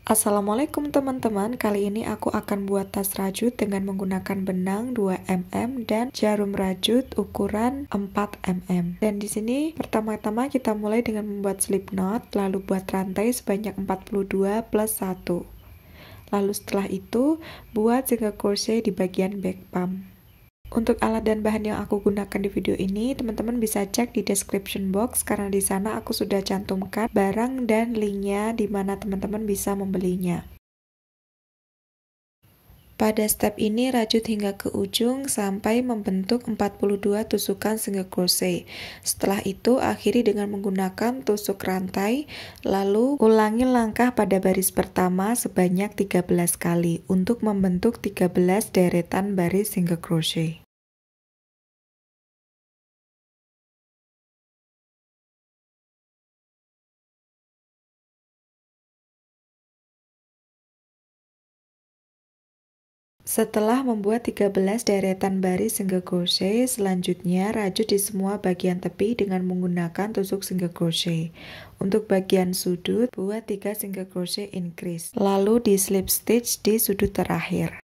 Assalamualaikum teman-teman, kali ini aku akan buat tas rajut dengan menggunakan benang 2 mm dan jarum rajut ukuran 4 mm. Dan di sini pertama-tama kita mulai dengan membuat slip knot, lalu buat rantai sebanyak 42 plus 1. Lalu setelah itu buat single crochet di bagian back pump. Untuk alat dan bahan yang aku gunakan di video ini, teman-teman bisa cek di description box karena di sana aku sudah cantumkan barang dan linknya di mana teman-teman bisa membelinya. Pada step ini rajut hingga ke ujung sampai membentuk 42 tusukan single crochet. Setelah itu akhiri dengan menggunakan tusuk rantai, lalu ulangi langkah pada baris pertama sebanyak 13 kali untuk membentuk 13 deretan baris single crochet. Setelah membuat 13 deretan baris single crochet, selanjutnya rajut di semua bagian tepi dengan menggunakan tusuk single crochet. Untuk bagian sudut, buat 3 single crochet increase, lalu di slip stitch di sudut terakhir.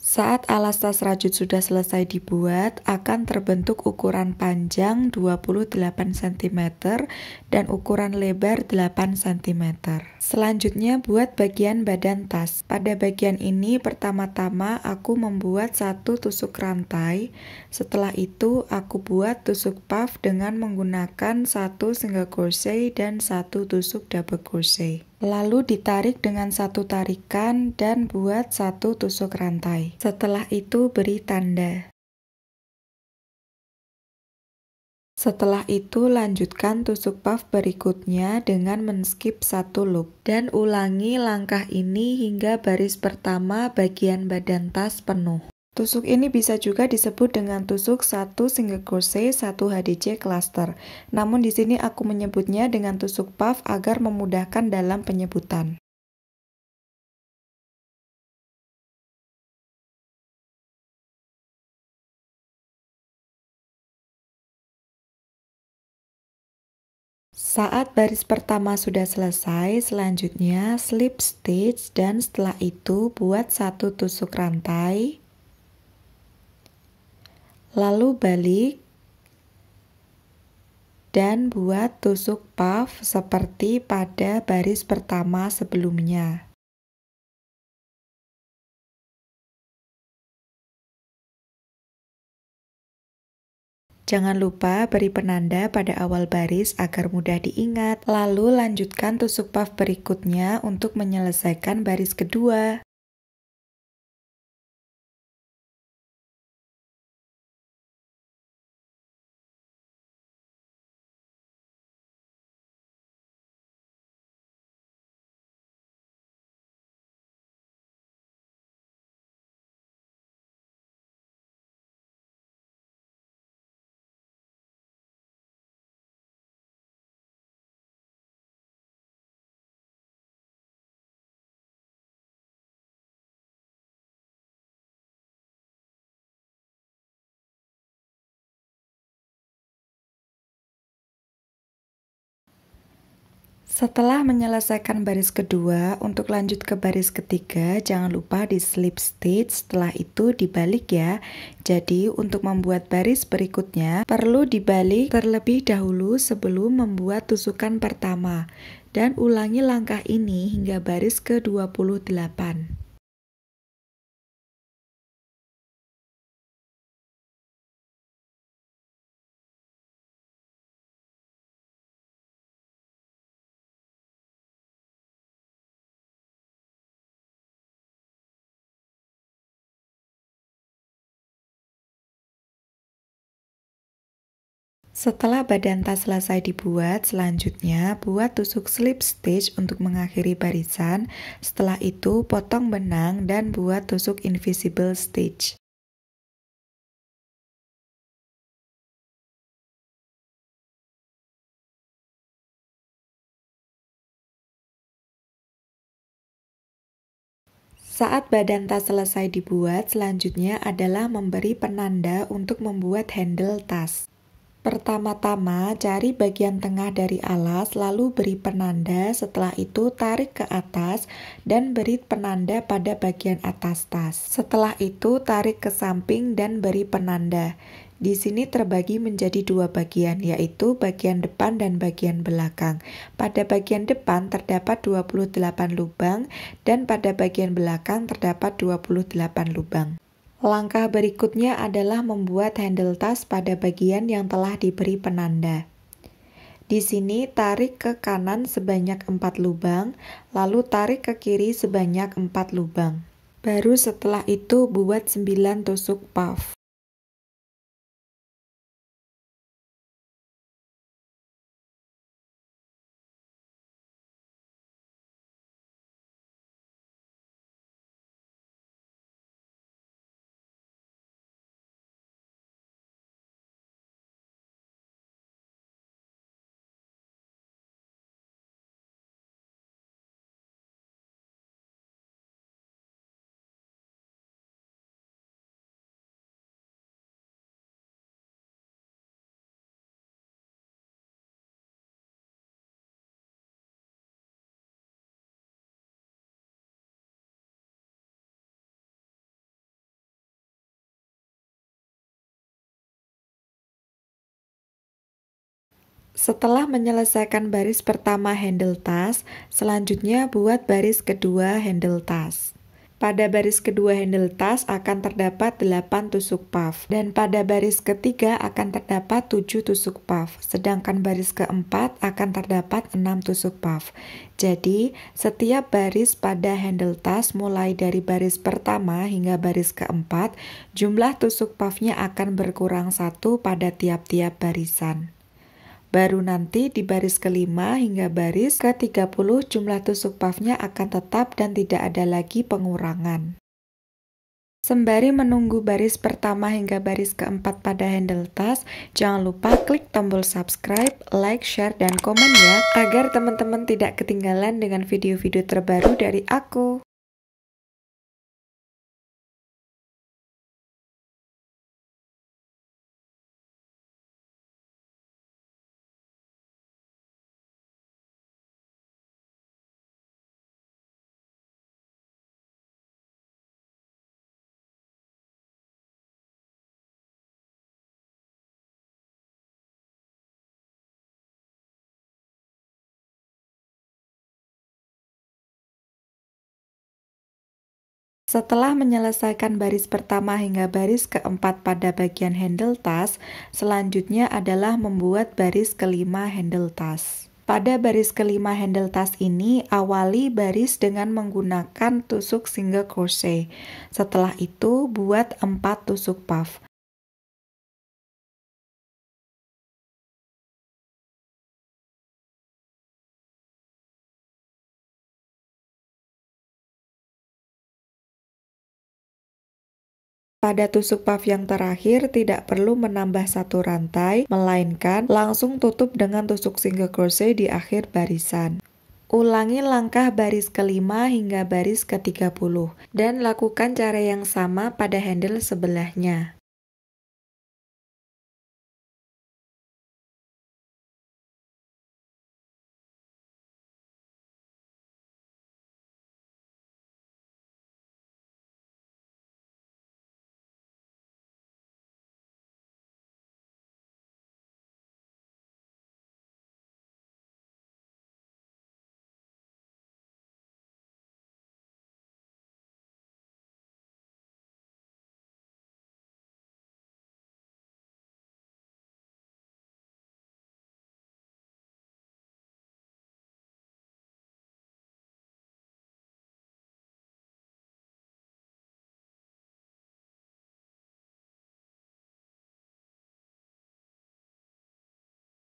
Saat alas tas rajut sudah selesai dibuat, akan terbentuk ukuran panjang 28 cm dan ukuran lebar 8 cm. Selanjutnya buat bagian badan tas. Pada bagian ini pertama-tama aku membuat satu tusuk rantai. Setelah itu aku buat tusuk puff dengan menggunakan satu single crochet dan satu tusuk double crochet. Lalu ditarik dengan satu tarikan dan buat satu tusuk rantai. Setelah itu beri tanda. Setelah itu lanjutkan tusuk puff berikutnya dengan men-skip satu loop. Dan ulangi langkah ini hingga baris pertama bagian badan tas penuh. Tusuk ini bisa juga disebut dengan tusuk 1 single crochet 1 HDC cluster. Namun di sini aku menyebutnya dengan tusuk puff agar memudahkan dalam penyebutan. Saat baris pertama sudah selesai, selanjutnya slip stitch dan setelah itu buat satu tusuk rantai, lalu balik dan buat tusuk puff seperti pada baris pertama sebelumnya. Jangan lupa beri penanda pada awal baris agar mudah diingat. Lalu lanjutkan tusuk puff berikutnya untuk menyelesaikan baris kedua. Setelah menyelesaikan baris kedua, untuk lanjut ke baris ketiga, jangan lupa di slip stitch, setelah itu dibalik ya. Jadi, untuk membuat baris berikutnya, perlu dibalik terlebih dahulu sebelum membuat tusukan pertama. Dan ulangi langkah ini hingga baris ke-28. Setelah badan tas selesai dibuat, selanjutnya buat tusuk slip stitch untuk mengakhiri barisan. Setelah itu, potong benang dan buat tusuk invisible stitch. Saat badan tas selesai dibuat, selanjutnya adalah memberi penanda untuk membuat handle tas. Pertama-tama, cari bagian tengah dari alas, lalu beri penanda. Setelah itu, tarik ke atas dan beri penanda pada bagian atas tas. Setelah itu, tarik ke samping dan beri penanda. Di sini terbagi menjadi dua bagian, yaitu bagian depan dan bagian belakang. Pada bagian depan terdapat 28 lubang dan pada bagian belakang terdapat 28 lubang. Langkah berikutnya adalah membuat handle tas pada bagian yang telah diberi penanda. Di sini tarik ke kanan sebanyak 4 lubang, lalu tarik ke kiri sebanyak 4 lubang. Baru setelah itu buat 9 tusuk puff. Setelah menyelesaikan baris pertama handle tas, selanjutnya buat baris kedua handle tas. Pada baris kedua handle tas akan terdapat 8 tusuk puff, dan pada baris ketiga akan terdapat 7 tusuk puff, sedangkan baris keempat akan terdapat 6 tusuk puff. Jadi, setiap baris pada handle tas mulai dari baris pertama hingga baris keempat, jumlah tusuk puffnya akan berkurang 1 pada tiap-tiap barisan. Baru nanti di baris kelima hingga baris ke-30 jumlah tusuk puffnya akan tetap dan tidak ada lagi pengurangan. Sembari menunggu baris pertama hingga baris keempat pada handle tas, jangan lupa klik tombol subscribe, like, share, dan komen ya, agar teman-teman tidak ketinggalan dengan video-video terbaru dari aku. Setelah menyelesaikan baris pertama hingga baris keempat pada bagian handle tas, selanjutnya adalah membuat baris kelima handle tas. Pada baris kelima handle tas ini, awali baris dengan menggunakan tusuk single crochet. Setelah itu, buat 4 tusuk puff. Pada tusuk puff yang terakhir, tidak perlu menambah satu rantai, melainkan langsung tutup dengan tusuk single crochet di akhir barisan. Ulangi langkah baris kelima hingga baris ke-30, dan lakukan cara yang sama pada handle sebelahnya.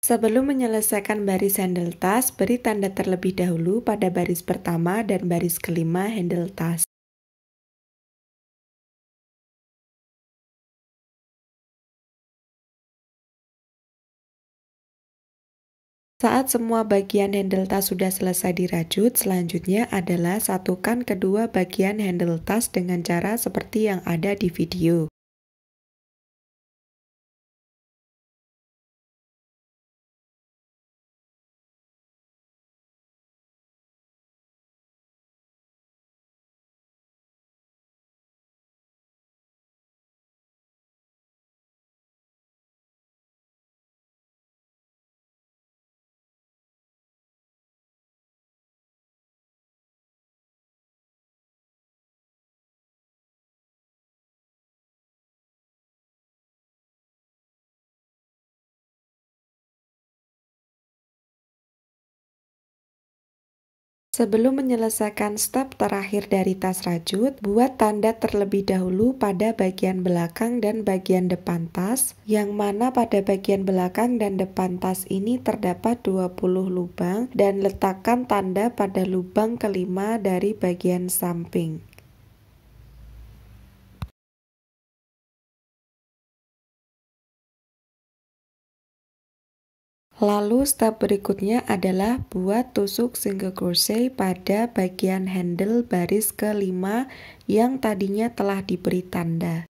Sebelum menyelesaikan baris handle tas, beri tanda terlebih dahulu pada baris pertama dan baris kelima handle tas. Saat semua bagian handle tas sudah selesai dirajut, selanjutnya adalah satukan kedua bagian handle tas dengan cara seperti yang ada di video. Sebelum menyelesaikan step terakhir dari tas rajut, buat tanda terlebih dahulu pada bagian belakang dan bagian depan tas, yang mana pada bagian belakang dan depan tas ini terdapat 20 lubang, dan letakkan tanda pada lubang kelima dari bagian samping. Lalu step berikutnya adalah buat tusuk single crochet pada bagian handle baris kelima yang tadinya telah diberi tanda.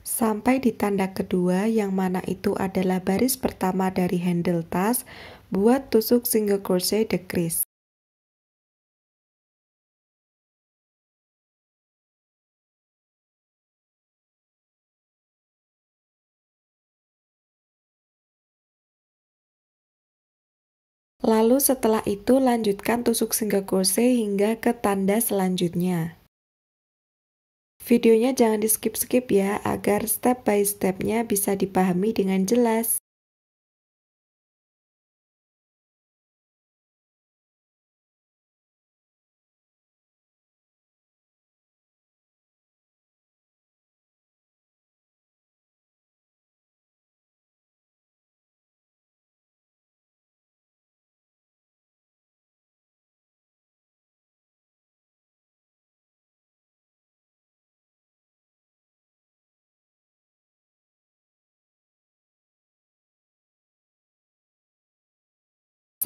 Sampai di tanda kedua yang mana itu adalah baris pertama dari handle tas, buat tusuk single crochet decrease. Lalu setelah itu lanjutkan tusuk single crochet hingga ke tanda selanjutnya. Videonya jangan di skip-skip ya, agar step by step-nya bisa dipahami dengan jelas.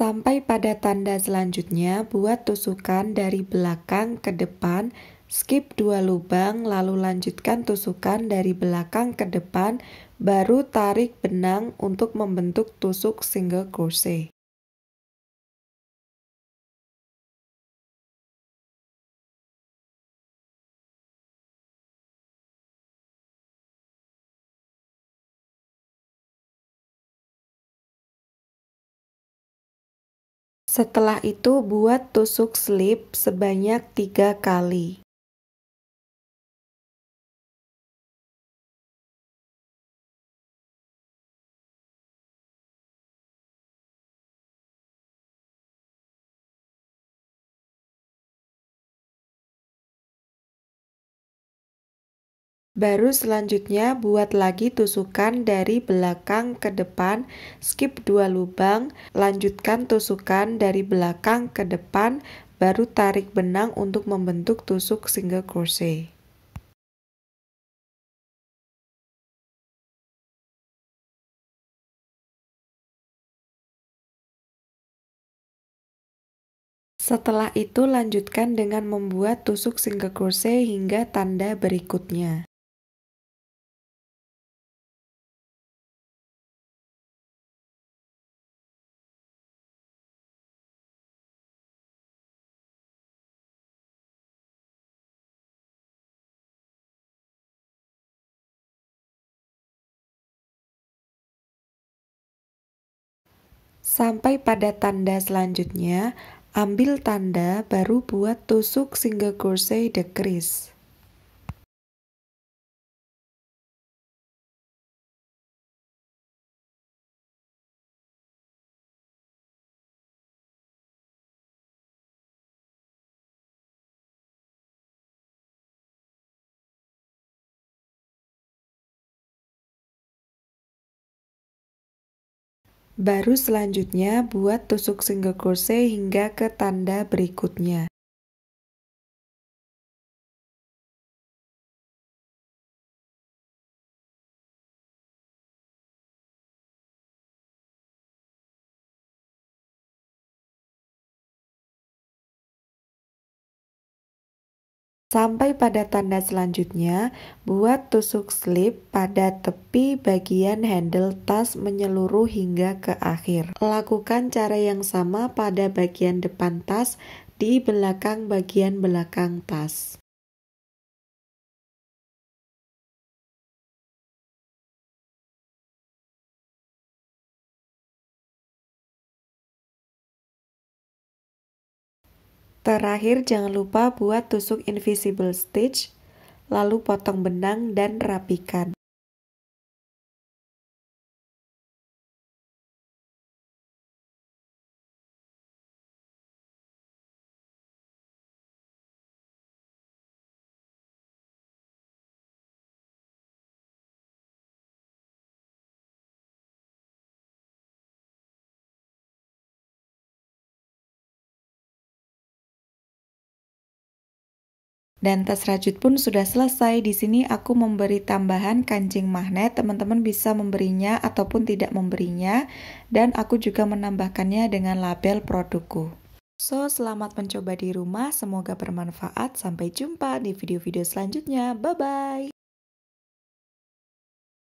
Sampai pada tanda selanjutnya, buat tusukan dari belakang ke depan, skip 2 lubang, lalu lanjutkan tusukan dari belakang ke depan, baru tarik benang untuk membentuk tusuk single crochet. Setelah itu buat tusuk slip sebanyak 3 kali. Baru selanjutnya buat lagi tusukan dari belakang ke depan, skip 2 lubang, lanjutkan tusukan dari belakang ke depan, baru tarik benang untuk membentuk tusuk single crochet. Setelah itu lanjutkan dengan membuat tusuk single crochet hingga tanda berikutnya. Sampai pada tanda selanjutnya, ambil tanda baru buat tusuk single crochet decrease. Baru selanjutnya buat tusuk single crochet hingga ke tanda berikutnya. Sampai pada tanda selanjutnya, buat tusuk slip pada tepi bagian handle tas menyeluruh hingga ke akhir. Lakukan cara yang sama pada bagian depan tas di belakang bagian belakang tas. Terakhir, jangan lupa buat tusuk invisible stitch, lalu potong benang dan rapikan. Dan tas rajut pun sudah selesai. Di sini aku memberi tambahan kancing magnet. Teman-teman bisa memberinya ataupun tidak memberinya. Dan aku juga menambahkannya dengan label produkku. So, selamat mencoba di rumah. Semoga bermanfaat. Sampai jumpa di video-video selanjutnya. Bye-bye.